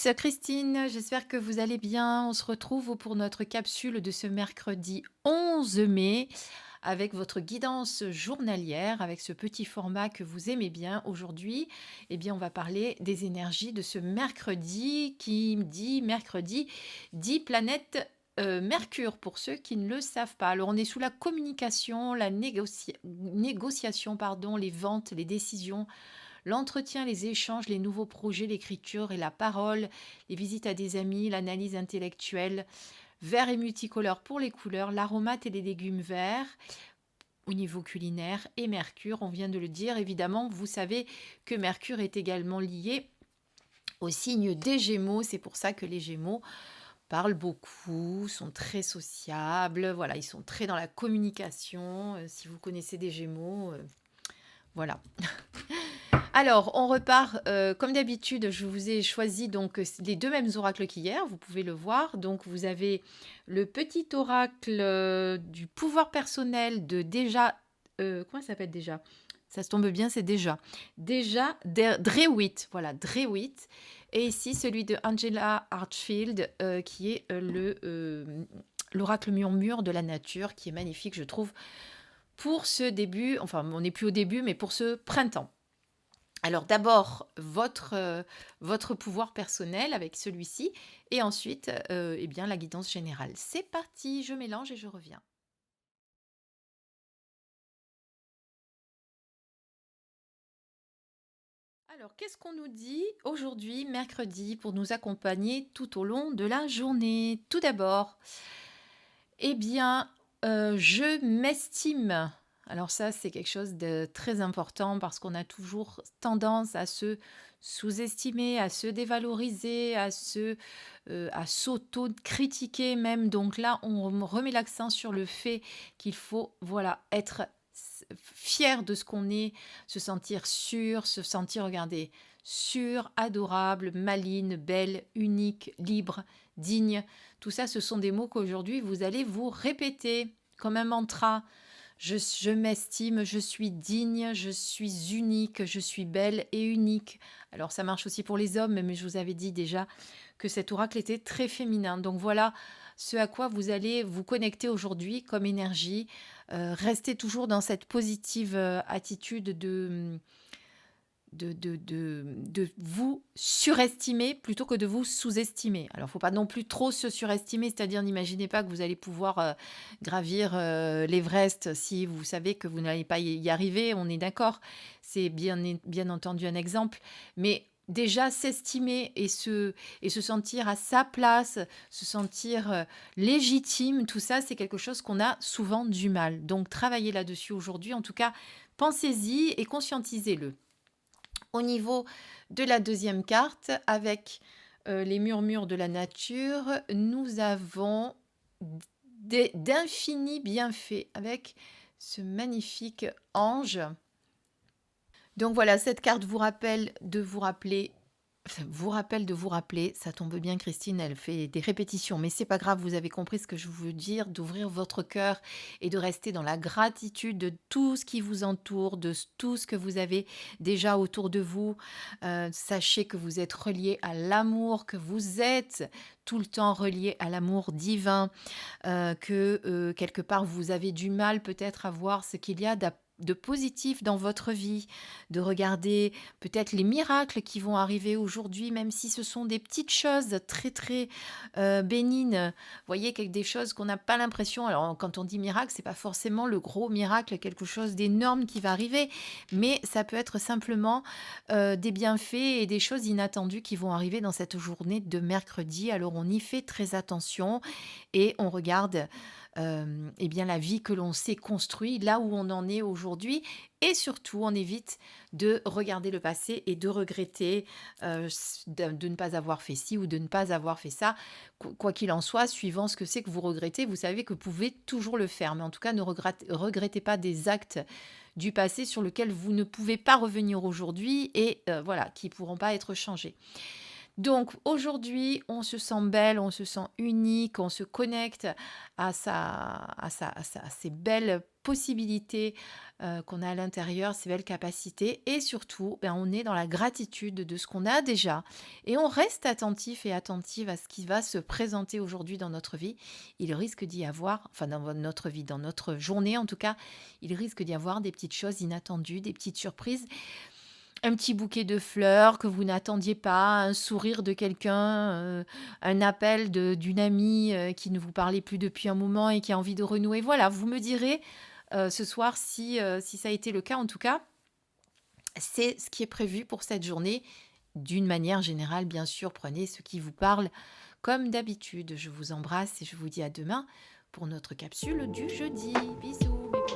tous, Christine, j'espère que vous allez bien. On se retrouve pour notre capsule de ce mercredi 11 mai avec votre guidance journalière, avec ce petit format que vous aimez bien. Aujourd'hui, eh bien, on va parler des énergies de ce mercredi qui dit mercredi, dit planète Mercure, pour ceux qui ne le savent pas. Alors, on est sous la communication, la négociation, pardon, les ventes, les décisions, l'entretien, les échanges, les nouveaux projets, l'écriture et la parole, les visites à des amis, l'analyse intellectuelle, vert et multicolore pour les couleurs, l'aromate et les légumes verts au niveau culinaire et Mercure, on vient de le dire, évidemment, vous savez que Mercure est également lié au signe des Gémeaux, c'est pour ça que les Gémeaux parlent beaucoup, sont très sociables, voilà, ils sont très dans la communication, si vous connaissez des Gémeaux, voilà. Alors, on repart, comme d'habitude, je vous ai choisi donc les 2 mêmes oracles qu'hier, vous pouvez le voir. Donc vous avez le petit oracle, du pouvoir personnel de Déjà, comment ça s'appelle déjà? Ça se tombe bien, c'est Déjà Drewitt, voilà, Drewitt, et ici celui de Angela Hartfield, qui est, l'oracle murmure de la nature, qui est magnifique, je trouve, pour ce début, enfin, on n'est plus au début, mais pour ce printemps. Alors d'abord votre pouvoir personnel avec celui-ci et ensuite, eh bien la guidance générale. C'est parti, je mélange et je reviens. Alors qu'est-ce qu'on nous dit aujourd'hui, mercredi, pour nous accompagner tout au long de la journée? Tout d'abord, eh bien, je m'estime. Alors ça, c'est quelque chose de très important parce qu'on a toujours tendance à se sous-estimer, à se dévaloriser, à s'auto-critiquer même. Donc là, on remet l'accent sur le fait qu'il faut, voilà, être fier de ce qu'on est, se sentir sûr, se sentir, regardez, sûr, adorable, maligne, belle, unique, libre, digne. Tout ça, ce sont des mots qu'aujourd'hui, vous allez vous répéter comme un mantra. Je m'estime, je suis digne, je suis unique, je suis belle et unique. Alors ça marche aussi pour les hommes, mais je vous avais dit déjà que cet oracle était très féminin. Donc voilà ce à quoi vous allez vous connecter aujourd'hui comme énergie. Restez toujours dans cette positive attitude de vous surestimer plutôt que de vous sous-estimer. Alors, il ne faut pas non plus trop se surestimer, c'est-à-dire n'imaginez pas que vous allez pouvoir gravir l'Everest si vous savez que vous n'allez pas y arriver, on est d'accord, c'est bien entendu un exemple, mais déjà s'estimer et se sentir à sa place, se sentir légitime, tout ça, c'est quelque chose qu'on a souvent du mal. Donc, travaillez là-dessus aujourd'hui, en tout cas, pensez-y et conscientisez-le. Au niveau de la deuxième carte, avec les murmures de la nature, nous avons d'infinis bienfaits avec ce magnifique ange. Donc voilà, cette carte vous rappelle de vous rappeler, vous rappelle de vous rappeler, ça tombe bien Christine, elle fait des répétitions, mais c'est pas grave, vous avez compris ce que je veux dire, d'ouvrir votre cœur et de rester dans la gratitude de tout ce qui vous entoure, tout ce que vous avez déjà autour de vous. Sachez que vous êtes relié à l'amour, que vous êtes tout le temps relié à l'amour divin, que quelque part vous avez du mal peut-être à voir ce qu'il y a de positif dans votre vie, de regarder peut-être les miracles qui vont arriver aujourd'hui, même si ce sont des petites choses très très bénignes. Vous voyez, des choses qu'on n'a pas l'impression. Alors, quand on dit miracle, c'est pas forcément le gros miracle, quelque chose d'énorme qui va arriver, mais ça peut être simplement des bienfaits et des choses inattendues qui vont arriver dans cette journée de mercredi. Alors, on y fait très attention et on regarde eh bien, la vie que l'on s'est construit, là où on en est aujourd'hui. Et surtout, on évite de regarder le passé et de regretter de ne pas avoir fait ci ou de ne pas avoir fait ça. Quoi qu'il en soit, suivant ce que c'est que vous regrettez, vous savez que vous pouvez toujours le faire. Mais en tout cas, ne regrettez pas des actes du passé sur lesquels vous ne pouvez pas revenir aujourd'hui et voilà, qui ne pourront pas être changés. Donc aujourd'hui, on se sent belle, on se sent unique, on se connecte à ses belles possibilités qu'on a à l'intérieur, ces belles capacités. Et surtout, ben, on est dans la gratitude de ce qu'on a déjà. Et on reste attentif et attentive à ce qui va se présenter aujourd'hui dans notre vie. Il risque d'y avoir, enfin dans notre vie, dans notre journée en tout cas, il risque d'y avoir des petites choses inattendues, des petites surprises. Un petit bouquet de fleurs que vous n'attendiez pas, un sourire de quelqu'un, un appel d'une amie, qui ne vous parlait plus depuis un moment et qui a envie de renouer. Voilà, vous me direz, ce soir si ça a été le cas. En tout cas, c'est ce qui est prévu pour cette journée. D'une manière générale, bien sûr, prenez ce qui vous parle comme d'habitude. Je vous embrasse et je vous dis à demain pour notre capsule du jeudi. Bisous mes